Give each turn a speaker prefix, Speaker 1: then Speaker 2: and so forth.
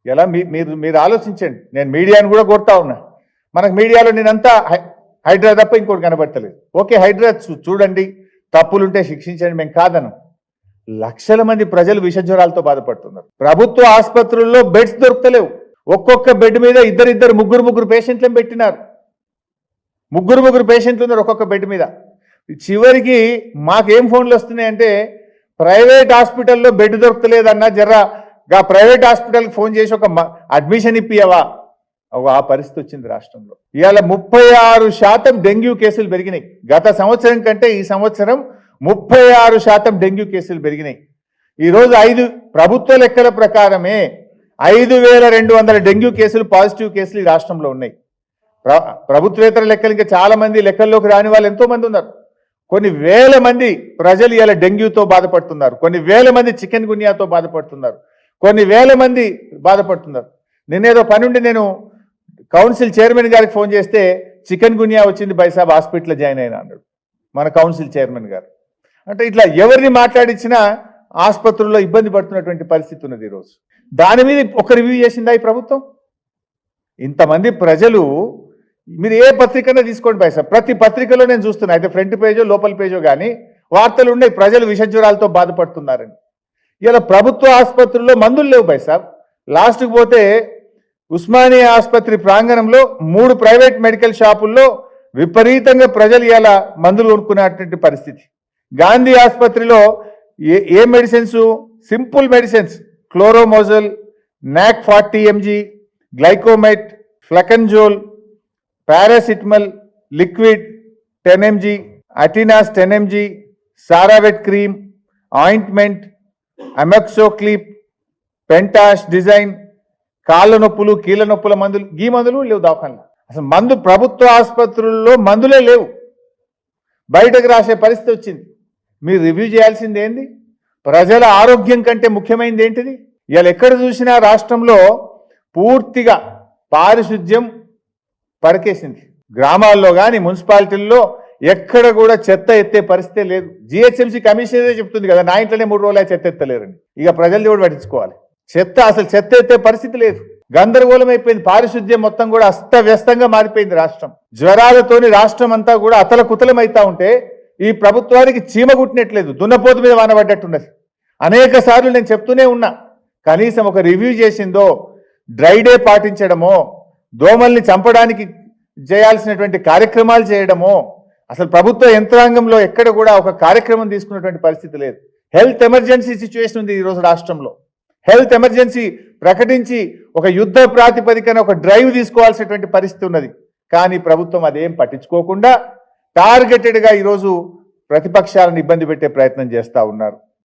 Speaker 1: ఎలా మీరు ఆలోచించండి. నేను మీడియాను కూడా కోరుతా ఉన్నా. మనకు మీడియాలో నేనంతా హైడ్రా తప్ప ఇంకోటి కనబడతలేదు. ఓకే, హైడ్రా చూడండి, తప్పులుంటే శిక్షించండి, మేము కాదను. లక్షల మంది ప్రజలు విషజ్వరాలతో బాధపడుతున్నారు. ప్రభుత్వ ఆసుపత్రుల్లో బెడ్స్ దొరుకుతలేవు. ఒక్కొక్క బెడ్ మీద ఇద్దరు ముగ్గురు పేషెంట్లను పెట్టినారు. ముగ్గురు పేషెంట్లు ఉన్నారు ఒక్కొక్క బెడ్ మీద. చివరికి మాకేం ఫోన్లు వస్తున్నాయంటే, ప్రైవేట్ హాస్పిటల్లో బెడ్ దొరకలేదన్నా జర్రా ప్రైవేట్ హాస్పిటల్కి ఫోన్ చేసి ఒక అడ్మిషన్ ఇప్పియవా. ఆ పరిస్థితి వచ్చింది రాష్ట్రంలో. ఇవాళ 36% డెంగ్యూ కేసులు పెరిగినాయి. గత సంవత్సరం కంటే ఈ సంవత్సరం 36% డెంగ్యూ కేసులు పెరిగినాయి. ఈరోజు ప్రభుత్వ లెక్కల ప్రకారమే 5200 డెంగ్యూ కేసులు, పాజిటివ్ కేసులు ఈ రాష్ట్రంలో ఉన్నాయి. ప్రభుత్వేతర లెక్కలు ఇంకా చాలా మంది లెక్కల్లోకి రాని వాళ్ళు ఎంతో మంది ఉన్నారు. కొన్ని వేల మంది ప్రజలు ఇలా డెంగ్యూతో బాధపడుతున్నారు. కొన్ని వేల మంది చికెన్ గున్యాతో బాధపడుతున్నారు. కొన్ని వేల మంది బాధపడుతున్నారు. నిన్నేదో పనుండి నేను కౌన్సిల్ చైర్మన్ గారికి ఫోన్ చేస్తే చికెన్ గున్యా వచ్చింది బైసాబ్, హాస్పిటల్లో జాయిన్ అయినా అన్నాడు మన కౌన్సిల్ చైర్మన్ గారు. అంటే ఇట్లా ఎవరిని మాట్లాడించినా ఆసుపత్రుల్లో ఇబ్బంది పడుతున్నటువంటి పరిస్థితి ఉన్నది ఈరోజు. దాని మీద ఒక రివ్యూ చేసిందా ఈ ప్రభుత్వం? ఇంతమంది ప్రజలు, మీరు ఏ పత్రికన్నా తీసుకోండి బైసాబ్, ప్రతి పత్రికలో నేను చూస్తున్నా, అయితే ఫ్రంట్ పేజో లోపల పేజో కానీ వార్తలు ఉన్నాయి ప్రజలు విషజ్వరాలతో బాధపడుతున్నారని. ఇలా ప్రభుత్వ ఆసుపత్రుల్లో మందులు లేవు బైసాబ్. లాస్ట్కి పోతే ఉస్మానియా ఆసుపత్రి ప్రాంగణంలో 3 ప్రైవేట్ మెడికల్ షాపుల్లో విపరీతంగా ప్రజలు ఇలా మందులు కొనుక్కునేటువంటి పరిస్థితి. గాంధీ ఆసుపత్రిలో ఏ మెడిసిన్స్, సింపుల్ మెడిసిన్స్, క్లోరోమోజల్, నాక్ 40 mg, గ్లైకోమైట్, ఫ్లకన్జోల్, పారాసిటమల్ లిక్విడ్ 10 mg, అటినాస్ 10 mg, సారావెట్ క్రీమ్, ఆయింట్మెంట్, అమెక్సోక్లిప్, పెంటాష్ డిజైన్, కాళ్ళ నొప్పులు కీళ్ళ నొప్పుల మందులు, ఈ మందులు లేవు దవాఖానలో. అసలు ప్రభుత్వ ఆసుపత్రుల్లో మందులే లేవు. బయటకు రాసే పరిస్థితి వచ్చింది. మీరు రివ్యూ చేయాల్సింది ఏంది? ప్రజల ఆరోగ్యం కంటే ముఖ్యమైనది ఏంటిది? ఇవాళ ఎక్కడ చూసినా రాష్ట్రంలో పూర్తిగా పారిశుద్ధ్యం పడకేసింది. గ్రామాల్లో కానీ మున్సిపాలిటీల్లో ఎక్కడ కూడా చెత్త ఎత్తే పరిస్థితే లేదు. జిహెచ్ఎంసీ కమిషనరే చెప్తుంది కదా, నా ఇంట్లోనే 3 రోజులు చెత్త ఎత్తలేరని. ఇక ప్రజలు కూడా పట్టించుకోవాలి. అసలు చెత్త ఎత్తే పరిస్థితి లేదు. గందరగోళం అయిపోయింది. పారిశుద్ధ్యం మొత్తం కూడా అస్తవ్యస్తంగా మారిపోయింది రాష్ట్రం. జ్వరాలతోని రాష్ట్రం అంతా కూడా అతలకుతలం అవుతా ఉంటే ఈ ప్రభుత్వానికి చీమ కుట్టినట్లేదు, దున్నపోతు మీద వానబడ్డట్టున్నది. అనేక సార్లు నేను చెప్తూనే ఉన్నా, కనీసం ఒక రివ్యూ చేసిందో, డ్రై డే పాటించడమో, దోమల్ని చంపడానికి చేయాల్సినటువంటి కార్యక్రమాలు చేయడమో, అసలు ప్రభుత్వ యంత్రాంగంలో ఎక్కడ కూడా ఒక కార్యక్రమం తీసుకున్నటువంటి పరిస్థితి లేదు. హెల్త్ ఎమర్జెన్సీ సిచ్యువేషన్ ఉంది ఈరోజు రాష్ట్రంలో. హెల్త్ ఎమర్జెన్సీ ప్రకటించి ఒక యుద్ధ ప్రాతిపదికన ఒక డ్రైవ్ తీసుకోవాల్సినటువంటి పరిస్థితి ఉన్నది. కానీ ప్రభుత్వం అదేం పట్టించుకోకుండా టార్గెటెడ్గా ఈరోజు ప్రతిపక్షాలను ఇబ్బంది పెట్టే ప్రయత్నం చేస్తూ ఉన్నారు.